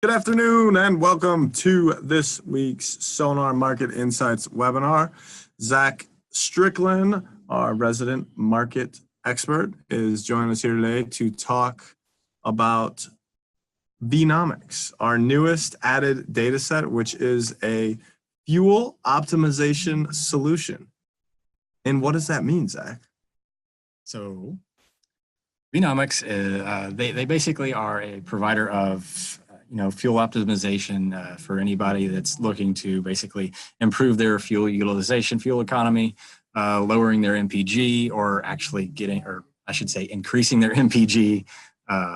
Good afternoon and welcome to this week's Sonar Market Insights webinar. Zach Strickland, our resident market expert, is joining us here today to talk about Vnomics, our newest added data set, which is a fuel optimization solution. And what does that mean, Zach? So Vnomics, they basically are a provider of fuel optimization for anybody that's looking to basically improve their fuel utilization, fuel economy, lowering their MPG, or actually getting, or I should say, increasing their MPG,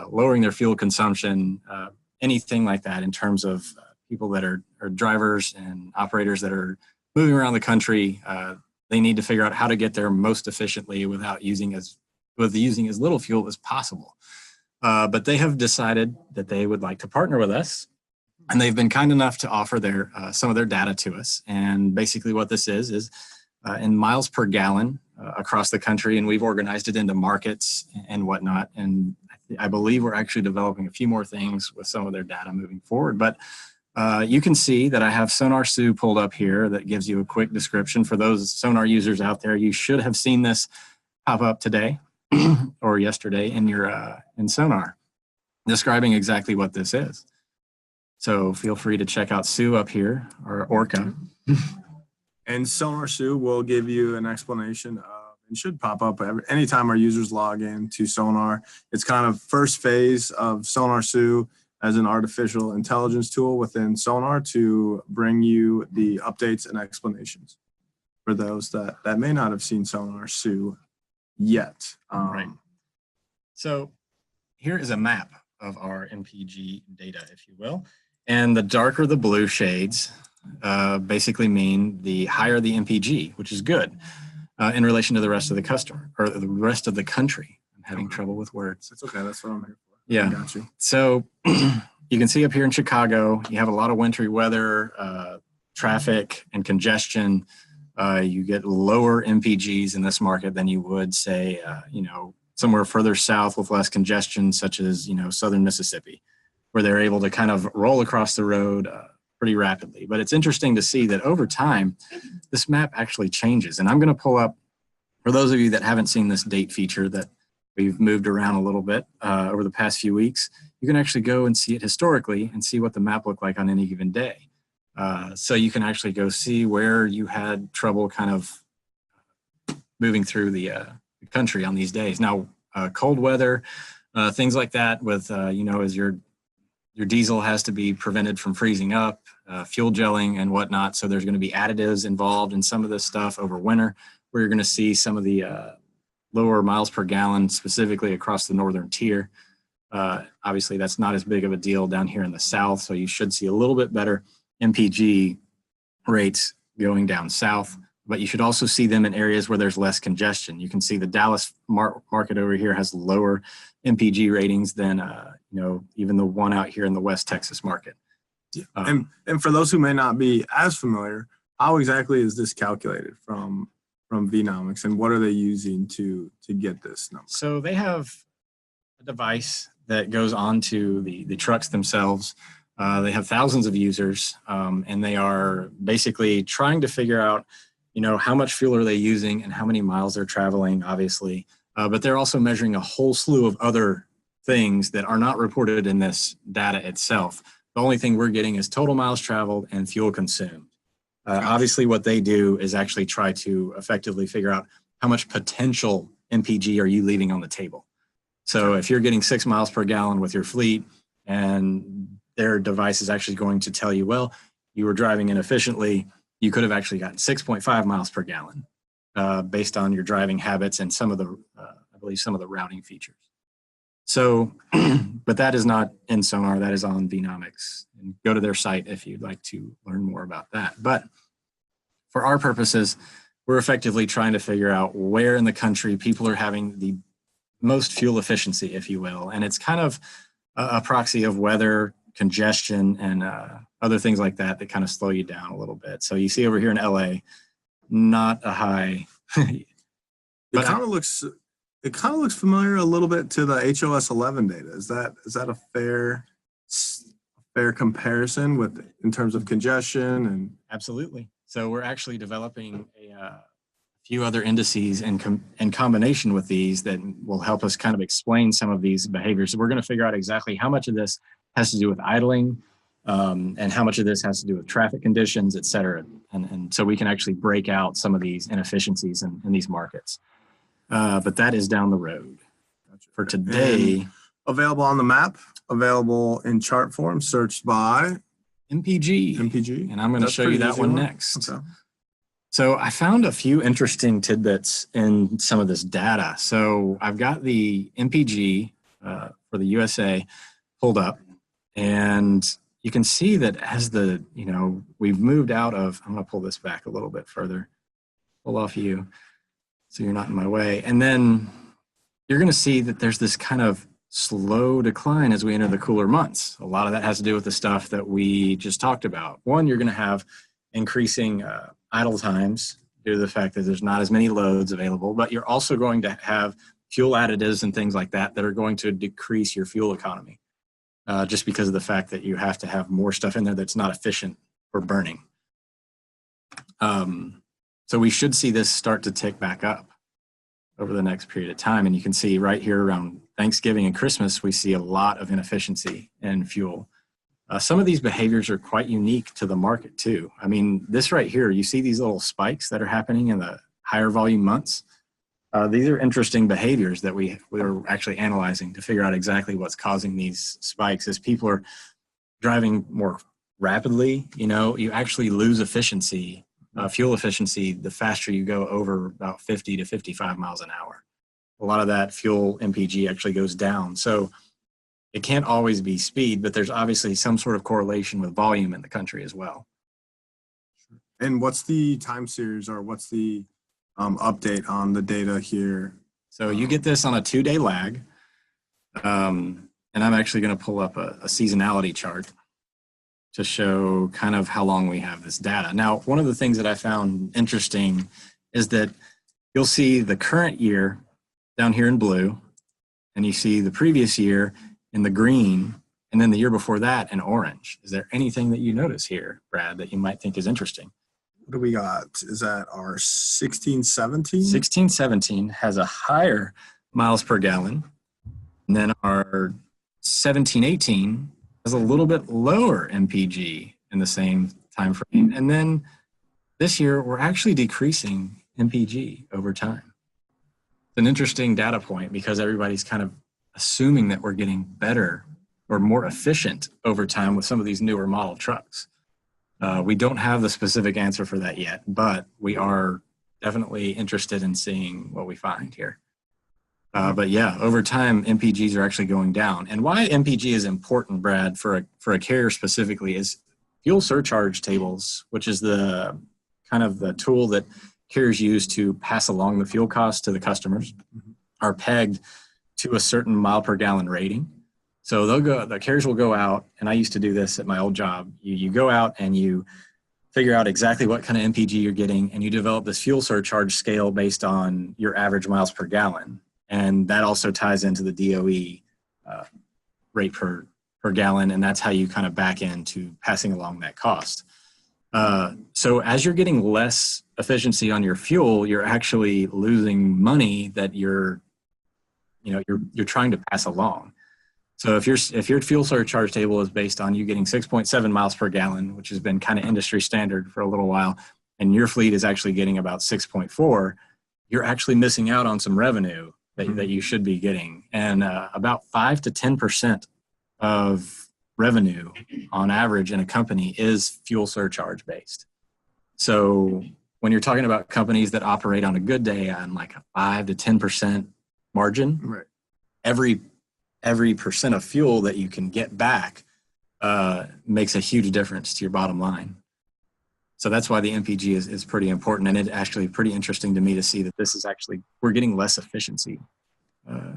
lowering their fuel consumption, anything like that in terms of people that are drivers and operators that are moving around the country. They need to figure out how to get there most efficiently without using as little fuel as possible. But they have decided that they would like to partner with us, and they've been kind enough to offer some of their data to us. And basically what this is in miles per gallon across the country, and we've organized it into markets and whatnot. And I believe we're actually developing a few more things with some of their data moving forward. But you can see that I have Sonar Sue pulled up here that gives you a quick description. For those Sonar users out there, you should have seen this pop up today or yesterday in your in Sonar, describing exactly what this is. So feel free to check out Sue up here, or Orca. And Sonar Sue will give you an explanation of, and should pop up anytime our users log in to Sonar. It's kind of first phase of Sonar Sue as an artificial intelligence tool within Sonar to bring you the updates and explanations for those that may not have seen Sonar Sue yet. Right. So here is a map of our MPG data, if you will. And the darker the blue shades basically mean the higher the MPG, which is good in relation to the rest of the customer, or the rest of the country. I'm having trouble with words. It's okay, that's what I'm here for. Yeah. I got you. So you can see up here in Chicago, you have a lot of wintry weather, traffic and congestion. You get lower MPGs in this market than you would, say, somewhere further south with less congestion, such as, southern Mississippi, where they're able to kind of roll across the road pretty rapidly. But it's interesting to see that over time, this map actually changes. And I'm going to pull up, for those of you that haven't seen this date feature that we've moved around a little bit over the past few weeks, you can actually go and see it historically and see what the map looked like on any given day. So you can actually go see where you had trouble kind of moving through the country on these days. Now, cold weather, things like that with, as your diesel has to be prevented from freezing up, fuel gelling and whatnot. So there's going to be additives involved in some of this stuff over winter, where you're going to see some of the lower miles per gallon, specifically across the northern tier. Obviously, that's not as big of a deal down here in the south. So you should see a little bit better MPG rates going down south, but you should also see them in areas where there's less congestion. You can see the Dallas market over here has lower MPG ratings than even the one out here in the West Texas market. And for those who may not be as familiar, how exactly is this calculated from Vnomics, and what are they using to get this number? So they have a device that goes onto the trucks themselves. They have thousands of users, and they are basically trying to figure out, how much fuel are they using and how many miles they're traveling, obviously. But they're also measuring a whole slew of other things that are not reported in this data itself. The only thing we're getting is total miles traveled and fuel consumed. Obviously, what they do is actually try to effectively figure out how much potential MPG are you leaving on the table. So if you're getting 6 miles per gallon with your fleet, and their device is actually going to tell you, well, you were driving inefficiently, you could have actually gotten 6.5 miles per gallon based on your driving habits and some of the, I believe, some of the routing features. So, but that is not in Sonar, that is on Vnomics. And go to their site if you'd like to learn more about that. But for our purposes, we're effectively trying to figure out where in the country people are having the most fuel efficiency, if you will. And it's kind of a proxy of weather, congestion, and other things like that that kind of slow you down a little bit. So you see over here in LA, not a high. It kind of looks familiar a little bit to the HOS 11 data. Is that a fair comparison in terms of congestion and? Absolutely. So we're actually developing a few other indices in combination with these that will help us kind of explain some of these behaviors. So we're going to figure out exactly how much of this has to do with idling, and how much of this has to do with traffic conditions, et cetera. And so we can actually break out some of these inefficiencies in these markets. But that is down the road. For today. And available on the map, available in chart form, searched by MPG. MPG. And I'm going to show you that one next. Okay. So I found a few interesting tidbits in some of this data. So I've got the MPG for the USA pulled up, and you can see that as we've moved out of, I'm going to pull this back a little bit further, pull off you so you're not in my way. And then you're going to see that there's this kind of slow decline as we enter the cooler months. A lot of that has to do with the stuff that we just talked about. One, you're going to have increasing idle times due to the fact that there's not as many loads available, but you're also going to have fuel additives and things like that that are going to decrease your fuel economy, just because of the fact that you have to have more stuff in there that's not efficient for burning. So we should see this start to tick back up over the next period of time. And you can see right here around Thanksgiving and Christmas, we see a lot of inefficiency in fuel. Some of these behaviors are quite unique to the market too. I mean, this right here, you see these little spikes that are happening in the higher volume months. These are interesting behaviors that we're actually analyzing to figure out exactly what's causing these spikes. As people are driving more rapidly, you actually lose efficiency, fuel efficiency, the faster you go over about 50 to 55 miles an hour. A lot of that fuel MPG actually goes down. So it can't always be speed, but there's obviously some sort of correlation with volume in the country as well. And what's the time series, or what's the update on the data here? So you get this on a 2-day lag. And I'm actually going to pull up a seasonality chart to show kind of how long we have this data. Now, one of the things that I found interesting is that you'll see the current year down here in blue, and you see the previous year in the green, and then the year before that in orange. Is there anything that you notice here, Brad, that you might think is interesting? What do we got? Is that our 1617? 1617 has a higher miles per gallon, and then our 1718 has a little bit lower MPG in the same time frame. And then this year, we're actually decreasing MPG over time. It's an interesting data point because everybody's kind of assuming that we're getting better or more efficient over time with some of these newer model trucks. We don't have the specific answer for that yet, but we are definitely interested in seeing what we find here. But yeah, over time, MPGs are actually going down. And why MPG is important, Brad, for a carrier specifically, is fuel surcharge tables, which is the kind of the tool that carriers use to pass along the fuel costs to the customers, are pegged to a certain mile per gallon rating. So the carriers will go out, and I used to do this at my old job. You go out and you figure out exactly what kind of MPG you're getting, and you develop this fuel surcharge scale based on your average miles per gallon. And that also ties into the DOE rate per gallon, and that's how you kind of back into passing along that cost. So as you're getting less efficiency on your fuel, you're actually losing money that you're trying to pass along. So if your fuel surcharge table is based on you getting 6.7 miles per gallon, which has been kind of industry standard for a little while, and your fleet is actually getting about 6.4, you're actually missing out on some revenue that you should be getting. And about 5 to 10% of revenue on average in a company is fuel surcharge based. So when you're talking about companies that operate on a good day on like a 5 to 10% margin, Right. Every percent of fuel that you can get back makes a huge difference to your bottom line. So that's why the MPG is pretty important, and it's actually pretty interesting to me to see that this is actually, we're getting less efficiency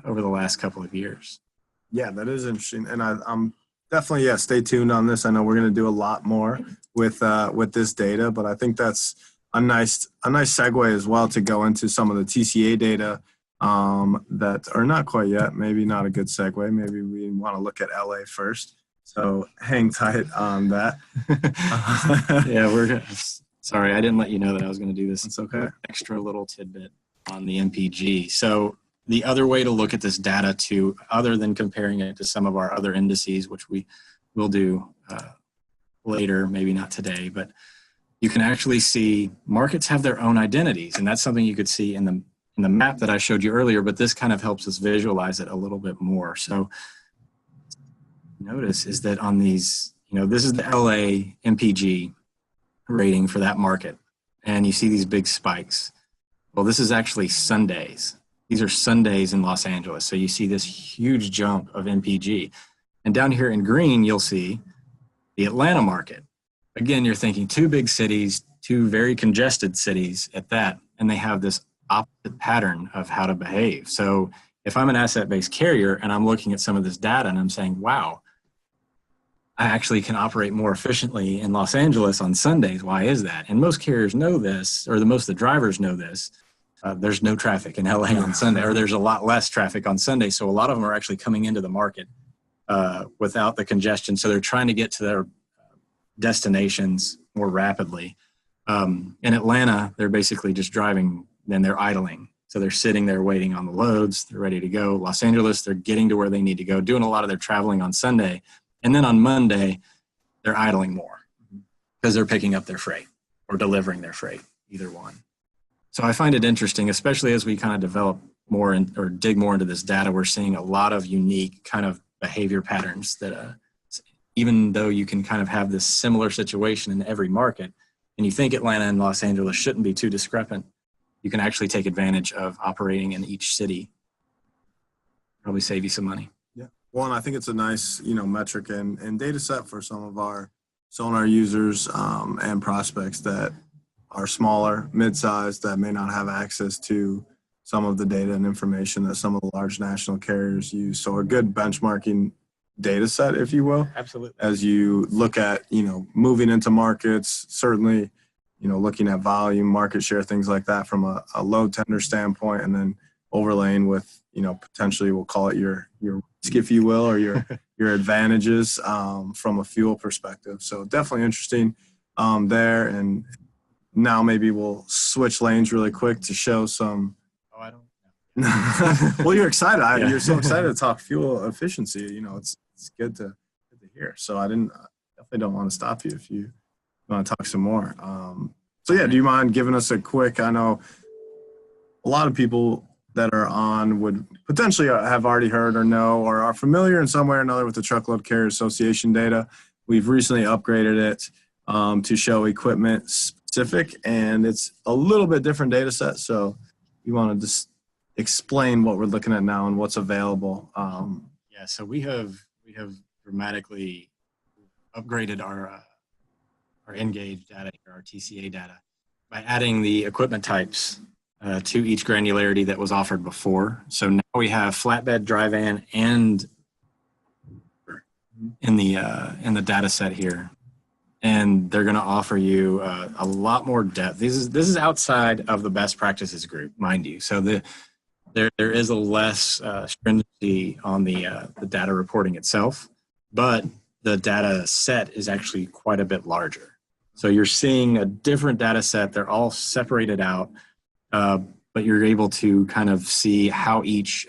over the last couple of years. Yeah, that is interesting, and I'm definitely, stay tuned on this. I know we're going to do a lot more with this data, but I think that's a nice segue as well to go into some of the TCA data that are not quite yet. Maybe not a good segue. Maybe we want to look at LA first. So hang tight on that. Yeah, sorry, I didn't let you know that I was going to do this. It's okay. Extra little tidbit on the MPG. So the other way to look at this data too, other than comparing it to some of our other indices, which we will do later, maybe not today, but you can actually see markets have their own identities. And that's something you could see in the map that I showed you earlier, but this kind of helps us visualize it a little bit more. So notice is that on these, this is the LA MPG rating for that market. And you see these big spikes. Well, this is actually Sundays. These are Sundays in Los Angeles. So you see this huge jump of MPG. And down here in green, you'll see the Atlanta market. Again, you're thinking two big cities, two very congested cities at that, and they have this opposite pattern of how to behave. So if I'm an asset-based carrier and I'm looking at some of this data and I'm saying, wow, I actually can operate more efficiently in Los Angeles on Sundays. Why is that? And most carriers know this, or most of the drivers know this. There's no traffic in LA on Sunday, or there's a lot less traffic on Sunday. So a lot of them are actually coming into the market without the congestion. So they're trying to get to their destinations more rapidly. In Atlanta, they're basically just driving, then they're idling. So they're sitting there waiting on the loads. They're ready to go. Los Angeles, they're getting to where they need to go, doing a lot of their traveling on Sunday. And then on Monday, they're idling more because they're picking up their freight or delivering their freight, either one. So I find it interesting, especially as we kind of develop more or dig more into this data, we're seeing a lot of unique kind of behavior patterns that even though you can kind of have this similar situation in every market, and you think Atlanta and Los Angeles shouldn't be too discrepant, you can actually take advantage of operating in each city. Probably save you some money. Yeah. Well, and I think it's a nice, metric and data set for some of our Sonar users and prospects that are smaller, mid-sized, that may not have access to some of the data and information that some of the large national carriers use. So a good benchmarking data set, if you will. Absolutely. As you look at, moving into markets, certainly, looking at volume, market share, things like that from a load tender standpoint, and then overlaying with, potentially we'll call it your risk, if you will, or your advantages from a fuel perspective. So definitely interesting there. And now maybe we'll switch lanes really quick to show some. Oh, I don't. Well, you're excited. Yeah. You're so excited to talk fuel efficiency. It's good to hear. So I definitely don't want to stop you if you want to talk some more. So yeah, do you mind giving us a quick? I know a lot of people that are on would potentially have already heard or know or are familiar in some way or another with the Truckload Carrier Association data. We've recently upgraded it to show equipment specific, and it's a little bit different data set. So you want to just explain what we're looking at now and what's available. Yeah, so we have dramatically upgraded our Engage data, our TCA data, by adding the equipment types to each granularity that was offered before. So now we have flatbed, dry van, and in the data set here, and they're going to offer you a lot more depth. This is outside of the best practices group, mind you. So there is a less stringency on the data reporting itself, but the data set is actually quite a bit larger. So you're seeing a different data set. They're all separated out, but you're able to kind of see how each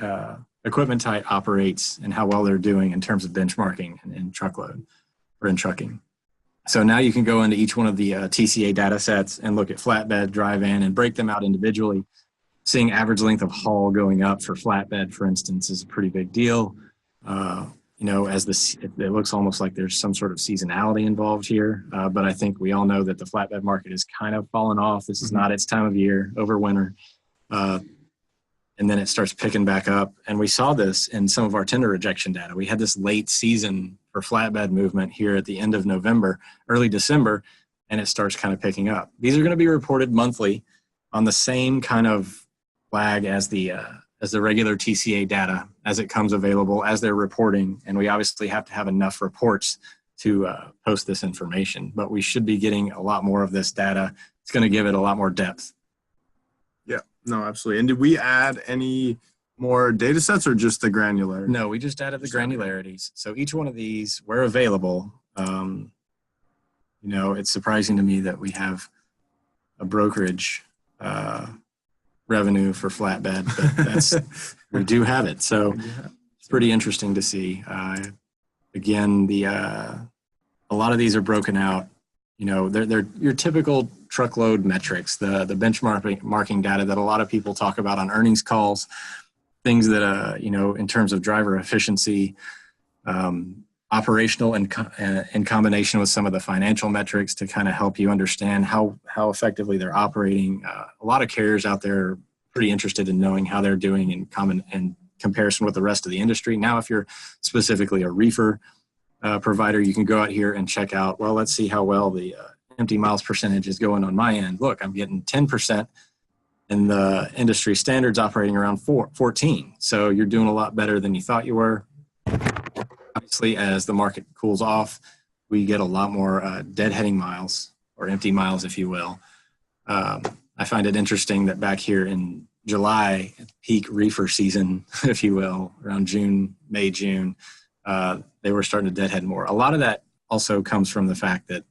equipment type operates and how well they're doing in terms of benchmarking in truckload or in trucking. So now you can go into each one of the TCA data sets and look at flatbed, dry van, and break them out individually. Seeing average length of haul going up for flatbed, for instance, is a pretty big deal. It looks almost like there's some sort of seasonality involved here, but I think we all know that the flatbed market is kind of fallen off. This is not its time of year over winter. And then it starts picking back up. And we saw this in some of our tender rejection data. We had this late season for flatbed movement here at the end of November, early December, and it starts kind of picking up. These are going to be reported monthly on the same kind of lag as the regular TCA data as it comes available, as they're reporting. And we obviously have to have enough reports to post this information, but we should be getting a lot more of this data. It's going to give it a lot more depth. Yeah, no, absolutely. And did we add any more data sets or just the granularity? No, we just added the granularities. So each one of these, where available, it's surprising to me that we have a brokerage revenue for flatbed, but we do have it. So it's pretty interesting to see. Again, a lot of these are broken out. They're your typical truckload metrics, the benchmarking data that a lot of people talk about on earnings calls, things that, in terms of driver efficiency, operational and in combination with some of the financial metrics to kind of help you understand how effectively they're operating. A lot of carriers out there are pretty interested in knowing how they're doing in comparison with the rest of the industry. Now, if you're specifically a reefer provider, you can go out here and check out, well, let's see how well the empty miles percentage is going on my end. Look, I'm getting 10%. And the industry standard's operating around 14. So you're doing a lot better than you thought you were. Obviously, as the market cools off, we get a lot more deadheading miles, or empty miles, if you will. I find it interesting that back here in July, peak reefer season, if you will, around May, June, they were starting to deadhead more. A lot of that also comes from the fact that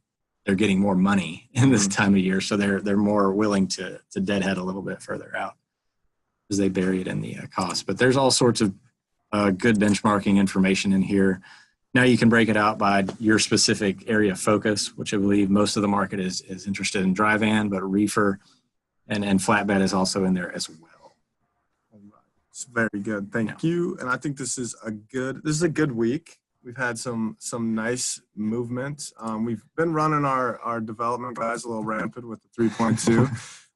they're getting more money in this time of year, so they're more willing to deadhead a little bit further out as they bury it in the cost. But there's all sorts of good benchmarking information in here. Now you can break it out by your specific area of focus, which I believe most of the market is interested in dry van, but reefer and flatbed is also in there as well. It's very good. Thank you. And I think this is a good week. We've had some nice movement. We've been running our development guys a little rampant with the 3.2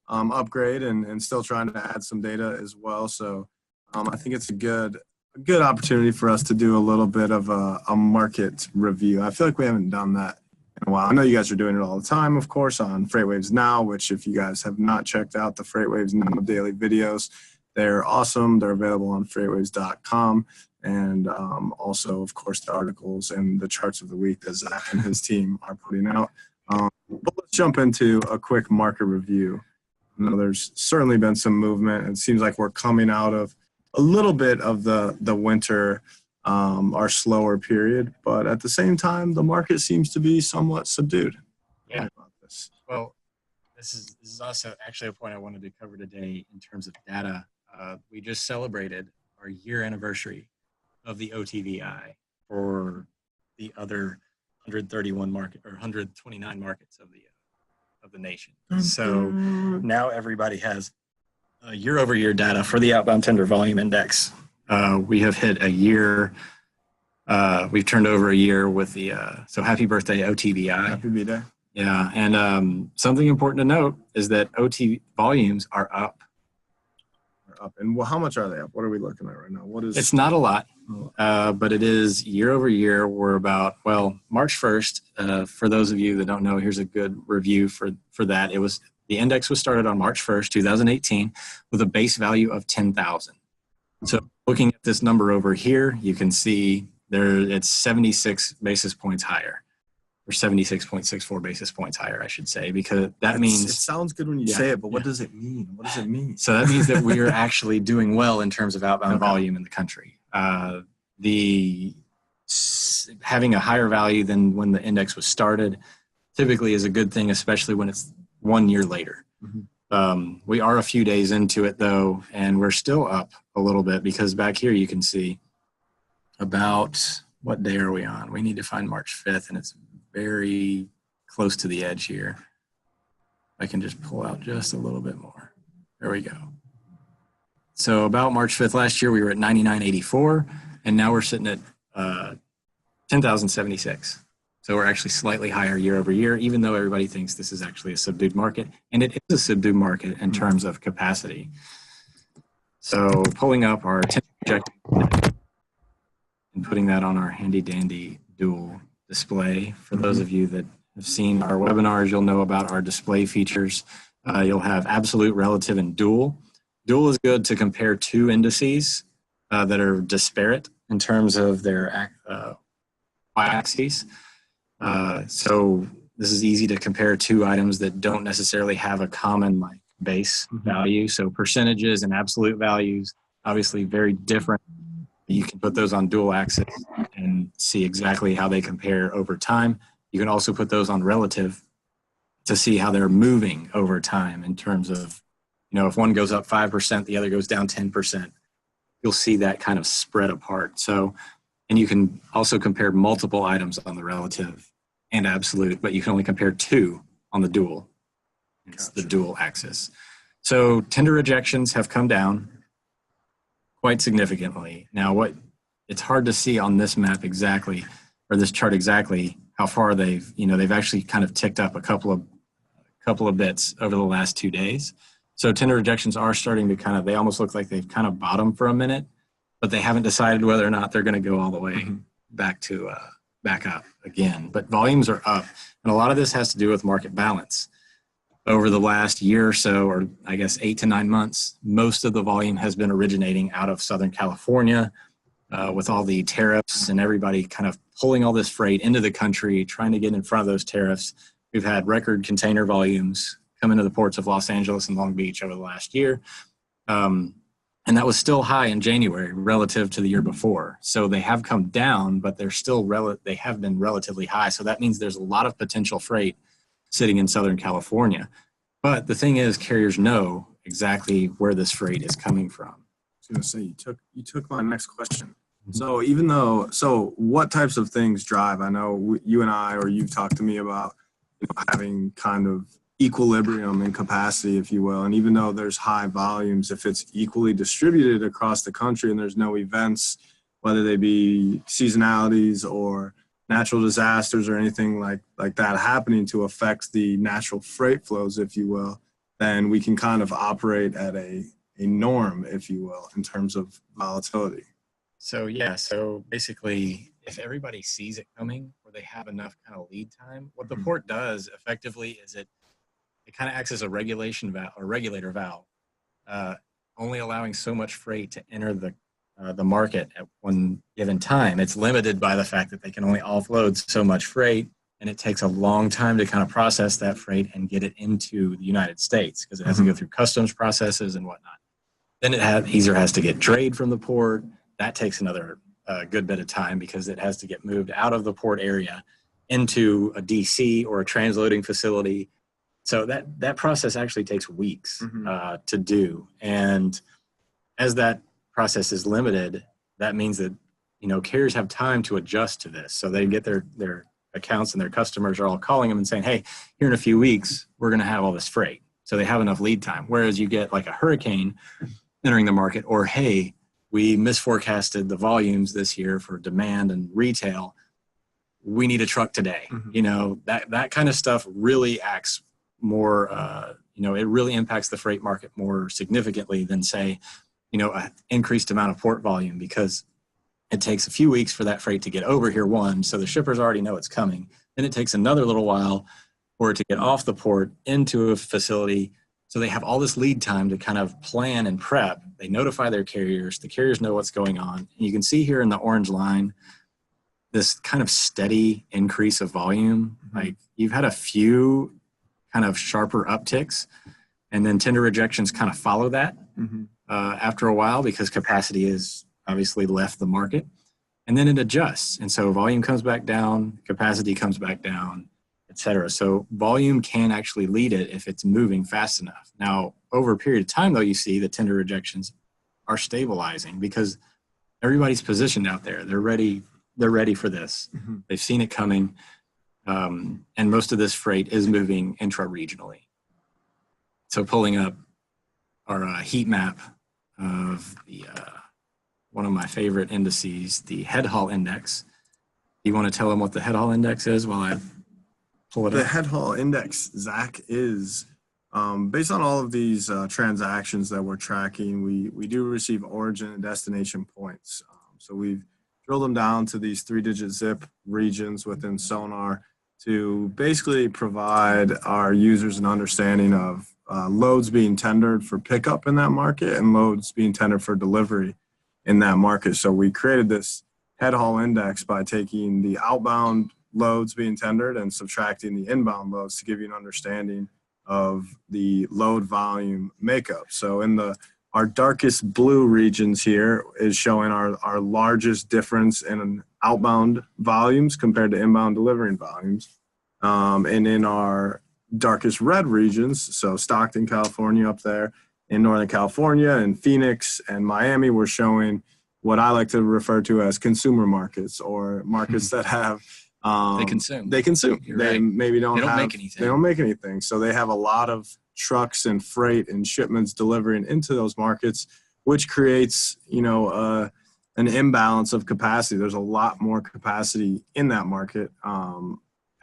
upgrade and still trying to add some data as well. So I think it's a good opportunity for us to do a little bit of a market review. I feel like we haven't done that in a while. I know you guys are doing it all the time, of course, on FreightWaves Now, which if you guys have not checked out the FreightWaves Now daily videos, they're awesome. They're available on FreightWaves.com. And also, of course, the articles and the charts of the week that Zach and his team are putting out. But let's jump into a quick market review. There's certainly been some movement. It seems like we're coming out of a little bit of the winter, our slower period. But at the same time, the market seems to be somewhat subdued. Yeah. Well, this is also actually a point I wanted to cover today in terms of data. We just celebrated our year anniversary of the OTVI for the other 131 market or 129 markets of the nation. So now everybody has year-over-year data for the outbound tender volume index. We have hit a year. We've turned over a year with the so happy birthday OTVI. Happy B-Day. Yeah, and something important to note is that OT volumes are up. And how much are they up? What are we looking at right now? It's not a lot, but it is year over year. We're about, March 1st. For those of you that don't know, here's a good review for that. The index was started on March 1st, 2018, with a base value of 10,000. So looking at this number over here, you can see it's 76 basis points higher. Or 76.64 basis points higher, I should say, because that means... It sounds good when you say it, but what does it mean? What does it mean? So that means that we are actually doing well in terms of outbound volume in the country. Having a higher value than when the index was started typically is a good thing, especially when it's 1 year later. Mm-hmm. We are a few days into it, though, and we're still up a little bit because back here you can see about... What day are we on? We need to find March 5th, and it's very close to the edge here. I can just pull out just a little bit more. There we go. So about March 5th last year, we were at 99.84, and now we're sitting at 10,076. So we're actually slightly higher year over year, even though everybody thinks this is actually a subdued market. And it is a subdued market in terms of capacity. So pulling up our 10 projected and putting that on our handy dandy dual display. For those of you that have seen our webinars, you'll know about our display features. You'll have absolute, relative, and dual. Dual is good to compare two indices that are disparate in terms of their y-axes. So this is easy to compare two items that don't necessarily have a common base value. So percentages and absolute values obviously very different. You can put those on dual axis and see exactly how they compare over time. You can also put those on relative to see how they're moving over time in terms of, if one goes up 5%, the other goes down 10%. You'll see that kind of spread apart. So, and you can also compare multiple items on the relative and absolute, but you can only compare two on the dual. It's the dual axis. So tender rejections have come down quite significantly. Now, it's hard to see on this map exactly, or this chart exactly, how far they've actually kind of ticked up a couple of bits over the last 2 days. So tender rejections are starting to they almost look like they've kind of bottomed for a minute, but they haven't decided whether or not they're going to go all the way back up again. But volumes are up, and a lot of this has to do with market balance. Over the last year or so, or I guess 8 to 9 months, most of the volume has been originating out of Southern California with all the tariffs and everybody kind of pulling all this freight into the country, trying to get in front of those tariffs. We've had record container volumes come into the ports of Los Angeles and Long Beach over the last year. And that was still high in January relative to the year before. So they have come down, but they're still they have been relatively high. So that means there's a lot of potential freight sitting in Southern California. But the thing is, carriers know exactly where this freight is coming from. I was going to say, you took my next question. So what types of things drive? I know you and I, or you've talked to me about having kind of equilibrium in capacity, if you will. And even though there's high volumes, if it's equally distributed across the country and there's no events, whether they be seasonalities or natural disasters or anything like that happening to affect the natural freight flows, if you will, then we can kind of operate at a norm, if you will, in terms of volatility. So basically, if everybody sees it coming or they have enough kind of lead time, what the port does effectively is it kind of acts as a regulator valve, only allowing so much freight to enter the market at one given time. It's limited by the fact that they can only offload so much freight, and it takes a long time to kind of process that freight and get it into the United States because it has to go through customs processes and whatnot. Then it either has to get drayed from the port. That takes another good bit of time because it has to get moved out of the port area into a DC or a transloading facility. So that process actually takes weeks to do. And as that process is limited, that means that carriers have time to adjust to this. So they get their accounts and their customers are all calling them and saying, hey, here in a few weeks we're going to have all this freight. So they have enough lead time. Whereas you get like a hurricane entering the market, or hey, we misforecasted the volumes this year for demand and retail, we need a truck today. That kind of stuff really acts more it really impacts the freight market more significantly than say an increased amount of port volume, because it takes a few weeks for that freight to get over here, so the shippers already know it's coming. Then it takes another little while for it to get off the port into a facility. So they have all this lead time to kind of plan and prep. They notify their carriers. The carriers know what's going on. And you can see here in the orange line, this kind of steady increase of volume. Like you've had a few kind of sharper upticks, and then tender rejections kind of follow that after a while because capacity has obviously left the market, and then it adjusts. And so volume comes back down, capacity comes back down, et cetera. So volume can actually lead it if it's moving fast enough. Now, over a period of time, though, you see the tender rejections are stabilizing because everybody's positioned out there. They're ready for this. They've seen it coming. And most of this freight is moving intra-regionally. So pulling up our heat map of the one of my favorite indices, the head haul index. You want to tell them what the head haul index is while I pull it up? The head haul index, Zach, is based on all of these transactions that we're tracking. We do receive origin and destination points. So we've drilled them down to these 3-digit zip regions within SONAR to basically provide our users an understanding of loads being tendered for pickup in that market and loads being tendered for delivery in that market. So we created this head haul index by taking the outbound loads being tendered and subtracting the inbound loads to give you an understanding of the load volume makeup. So in the Our darkest blue regions here is showing our largest difference in outbound volumes compared to inbound delivering volumes. And in our darkest red regions, so Stockton, California up there, in Northern California and Phoenix and Miami, we're showing what I like to refer to as consumer markets, or markets that have they consume. They right. maybe don't make anything. They don't make anything. So they have a lot of trucks and freight and shipments delivering into those markets, which creates, an imbalance of capacity. There's a lot more capacity in that market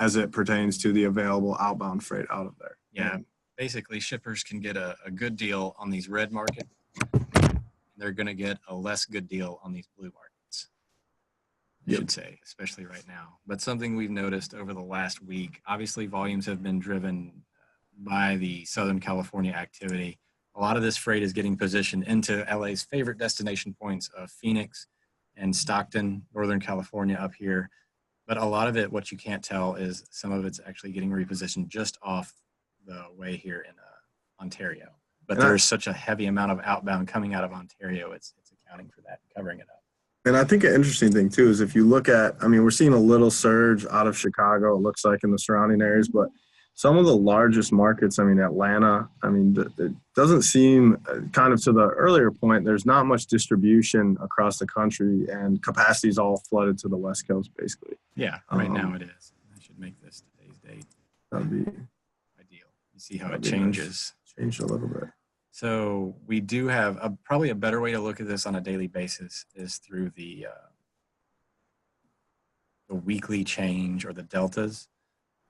as it pertains to the available outbound freight out of there. Yeah. Basically, shippers can get a good deal on these red markets. They're going to get a less good deal on these blue markets, I should say, especially right now. But something we've noticed over the last week, obviously volumes have been driven by the Southern California activity. A lot of this freight is getting positioned into LA's favorite destination points of Phoenix and Stockton, Northern California up here. But a lot of it, what you can't tell, is some of it's actually getting repositioned just off the way here in Ontario. But there's such a heavy amount of outbound coming out of Ontario, it's accounting for that and covering it up. And I think an interesting thing, too, is if you look at, we're seeing a little surge out of Chicago, it looks like, in the surrounding areas, but some of the largest markets, Atlanta, it doesn't seem, kind of to the earlier point, there's not much distribution across the country, and capacity is all flooded to the West Coast, basically. Yeah, right now it is. I should make this today's date. That'd be ideal. You see how it changes. Nice. Changed a little bit. So we do have probably a better way to look at this on a daily basis is through the weekly change, or the deltas,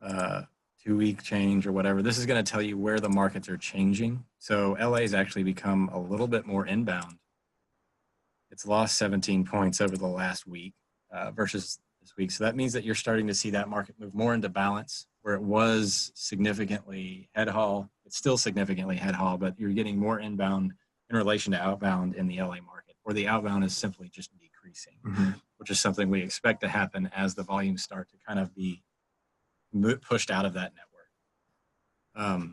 2-week change or whatever. This is going to tell you where the markets are changing. So LA has actually become a little bit more inbound. It's lost 17 points over the last week versus this week. So that means that you're starting to see that market move more into balance, where it was significantly head haul. It's still significantly head haul, but you're getting more inbound in relation to outbound in the LA market, or the outbound is simply just decreasing, which is something we expect to happen as the volumes start to kind of be pushed out of that network.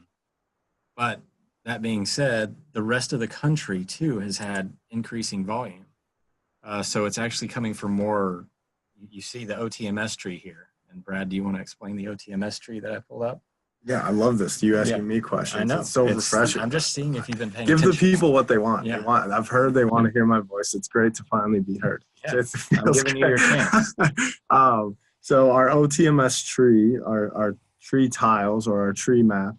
But that being said, the rest of the country too has had increasing volume. So it's actually coming from more. You see the OTMS tree here. And Brad, do you want to explain the OTMS tree that I pulled up? Yeah, I love this. You asking me questions. I know. It's so refreshing. I'm just seeing if you've been paying attention. Give the people what they want. Yeah. I've heard they want to hear my voice. It's great to finally be heard. Yeah. I'm giving you your chance. So our OTMS tree, our tree tiles, or our tree map,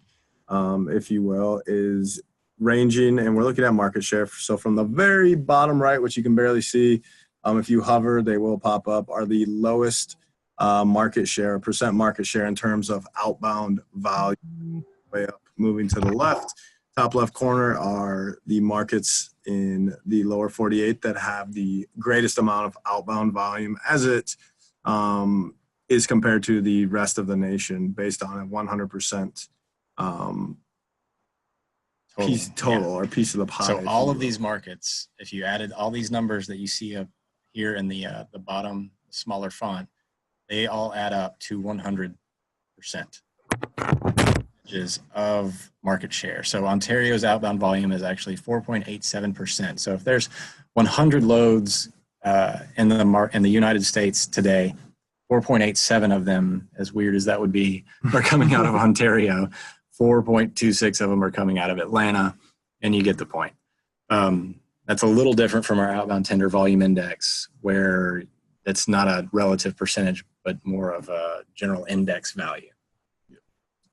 if you will, is ranging, and we're looking at market share. So from the very bottom right, which you can barely see, if you hover, they will pop up, are the lowest market share, percent market share in terms of outbound volume. Way up, moving to the left, top left corner are the markets in the lower 48 that have the greatest amount of outbound volume as it is compared to the rest of the nation, based on a 100% total or piece of the pie. So all of these markets, if you added all these numbers that you see up here in the bottom smaller font, they all add up to 100% of market share. So Ontario's outbound volume is actually 4.87%. So if there's 100 loads in the United States today, 4.87 of them, as weird as that would be, are coming out of Ontario. 4.26 of them are coming out of Atlanta, and you get the point. That's a little different from our outbound tender volume index, where it's not a relative percentage, but more of a general index value.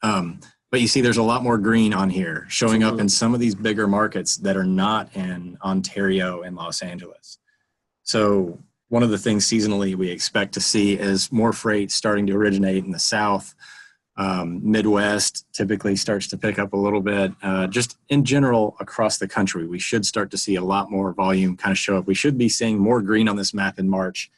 But you see there's a lot more green on here showing up in some of these bigger markets that are not in Ontario and Los Angeles. So one of the things seasonally we expect to see is more freight starting to originate in the South. Midwest typically starts to pick up a little bit. Just in general across the country, we should start to see a lot more volume kind of show up. We should be seeing more green on this map in March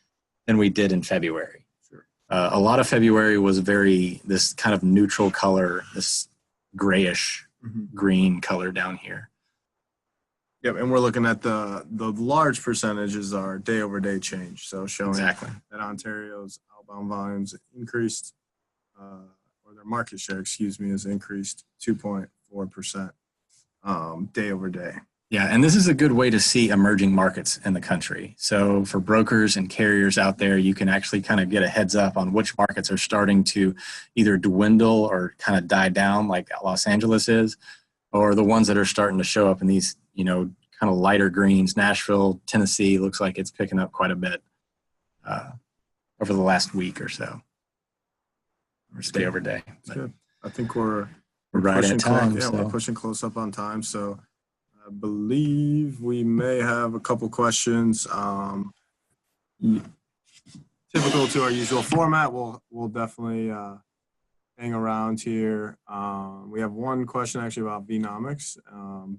than we did in February. Sure. A lot of February was this kind of neutral color, this grayish green color down here. Yep, and we're looking at the large percentages are day over day change. So showing that Ontario's outbound volumes increased, or their market share, has increased 2.4% day over day. Yeah, and this is a good way to see emerging markets in the country. So for brokers and carriers out there, you can actually kind of get a heads up on which markets are starting to either dwindle or kind of die down like Los Angeles is, or the ones that are starting to show up in these, kind of lighter greens. Nashville, Tennessee looks like it's picking up quite a bit uh, over the last week or so, or day over day. That's good. I think we're right at time. We're pushing close up on time. So I believe we may have a couple questions. Typical to our usual format, we'll definitely hang around here. We have one question actually about Vnomics,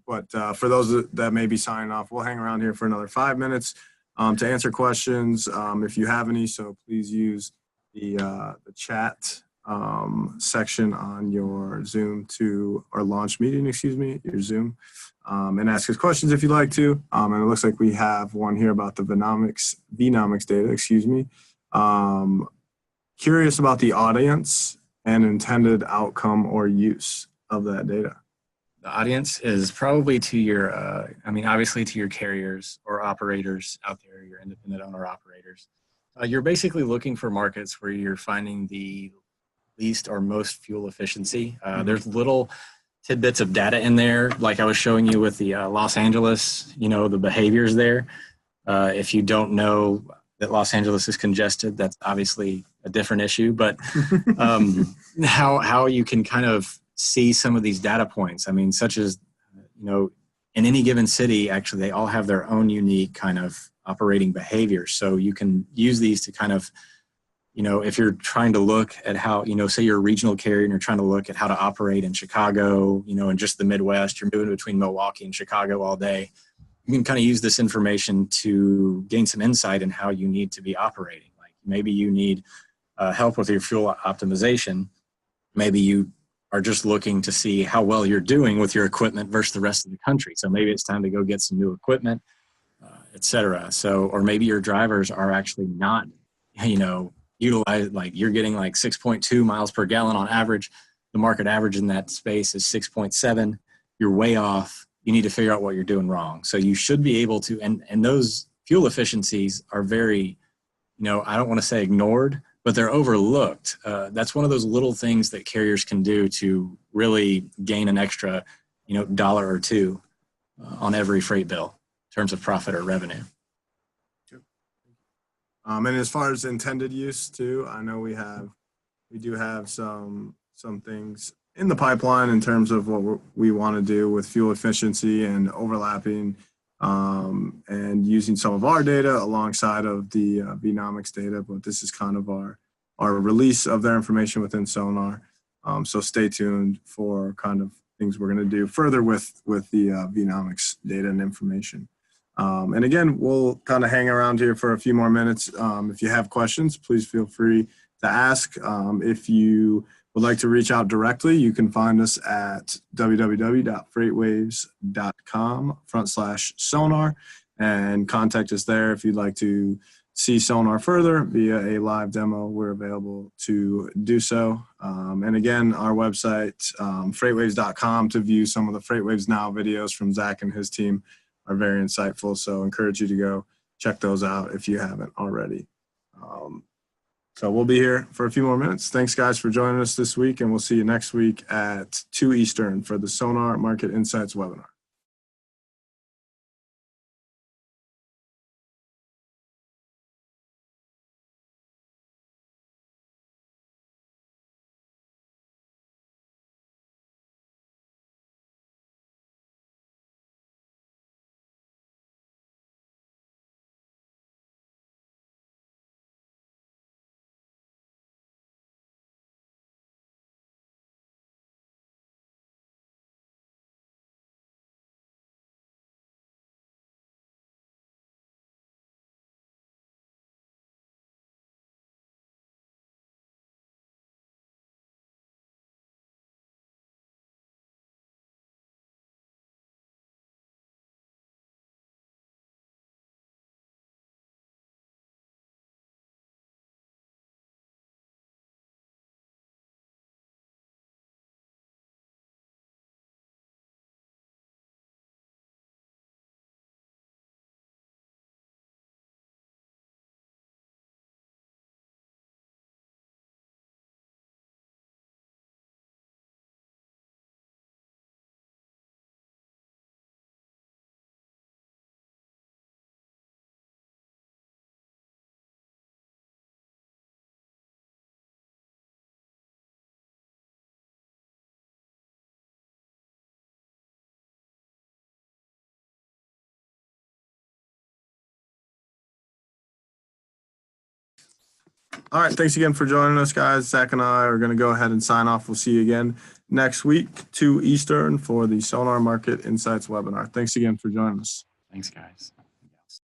but for those that may be signing off, we'll hang around here for another 5 minutes to answer questions if you have any. So please use the chat section on your Zoom or launch meeting, your Zoom, and ask us questions if you'd like to. And it looks like we have one here about the Vnomics data, curious about the audience and intended outcome or use of that data. The audience is probably to your, obviously to your carriers or operators out there, your independent owner operators. You're basically looking for markets where you're finding the least or most fuel efficiency. There's little tidbits of data in there, like I was showing you with the Los Angeles, the behaviors there. If you don't know that Los Angeles is congested, that's obviously a different issue, but how you can kind of see some of these data points. I mean, such as, in any given city, actually, they all have their own unique kind of operating behaviors. So you can use these to kind of, if you're trying to look at how, say you're a regional carrier and you're trying to look at how to operate in Chicago, in just the Midwest, you're moving between Milwaukee and Chicago all day. You can kind of use this information to gain some insight in how you need to be operating. Like maybe you need help with your fuel optimization. Maybe you are just looking to see how well you're doing with your equipment versus the rest of the country. So maybe it's time to go get some new equipment, et cetera. So, or maybe your drivers are actually not, utilized, like you're getting like 6.2 miles per gallon on average. The market average in that space is 6.7. You're way off. You need to figure out what you're doing wrong. So you should be able to, and those fuel efficiencies are very, I don't want to say ignored, but they're overlooked. That's one of those little things that carriers can do to really gain an extra, dollar or two on every freight bill in terms of profit or revenue. And as far as intended use too, I know we do have some things in the pipeline in terms of what we want to do with fuel efficiency and overlapping and using some of our data alongside of the Vnomics data, but this is kind of our release of their information within SONAR. So stay tuned for kind of things we're going to do further with the Vnomics data and information. And again, we'll kind of hang around here for a few more minutes. If you have questions, please feel free to ask. If you would like to reach out directly, you can find us at www.freightwaves.com/sonar and contact us there. If you'd like to see SONAR further via a live demo, we're available to do so. And again, our website, freightwaves.com, to view some of the FreightWaves Now videos from Zach and his team are very insightful. So I encourage you to go check those out if you haven't already. So we'll be here for a few more minutes. Thanks, guys, for joining us this week, and we'll see you next week at 2 Eastern for the SONAR Market Insights webinar. All right. Thanks again for joining us, guys. Zach and I are going to go ahead and sign off. We'll see you again next week, 2 Eastern, for the Sonar Market Insights webinar. Thanks again for joining us. Thanks, guys.